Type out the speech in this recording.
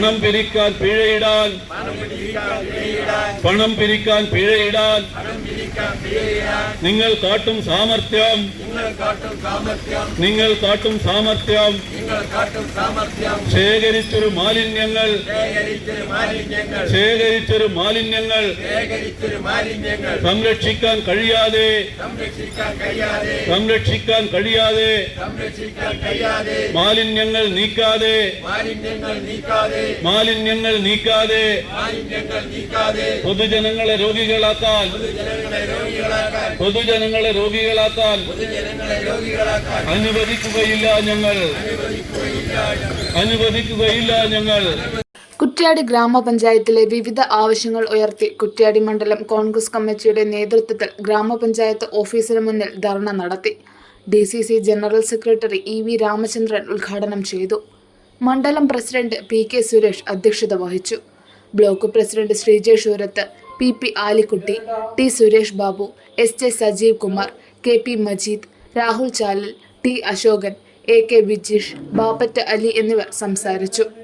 പണം പിരിക്കാൻ പിഴയിടാൻ നിങ്ങൾ കാട്ടും സാമർത്ഥ്യം ശേഖരിച്ചൊരു മാലിന്യങ്ങൾ സംരക്ഷിക്കാൻ കഴിയാതെ മാലിന്യങ്ങൾ നീക്കാതെ പൊതുജനങ്ങളെ രോഗികളാക്കാൻ അനുവദിക്കുകയില്ല ഞങ്ങൾ. കുറ്റ്യാടി ഗ്രാമപഞ്ചായത്തിലെ വിവിധ ആവശ്യങ്ങൾ ഉയർത്തി കുറ്റ്യാടി മണ്ഡലം കോൺഗ്രസ് കമ്മിറ്റിയുടെ നേതൃത്വത്തിൽ ഗ്രാമപഞ്ചായത്ത് ഓഫീസിന് മുന്നിൽ ധർണ നടത്തി. DCC general secretary EV Ramachandran ഉദ്ഘാടനം ചെയ്തു. മണ്ഡലം പ്രസിഡന്റ് PK സുരേഷ് അധ്യക്ഷത വഹിച്ചു. Block president Sreejesh Oorath, PP Alikutty, T Suresh Babu, SJ Sajeev Kumar, KP Majeed, Rahul Chalal, T Ashokan, AK Vijeesh, Bappatta Ali എന്നിവർ സംസാരിച്ചു.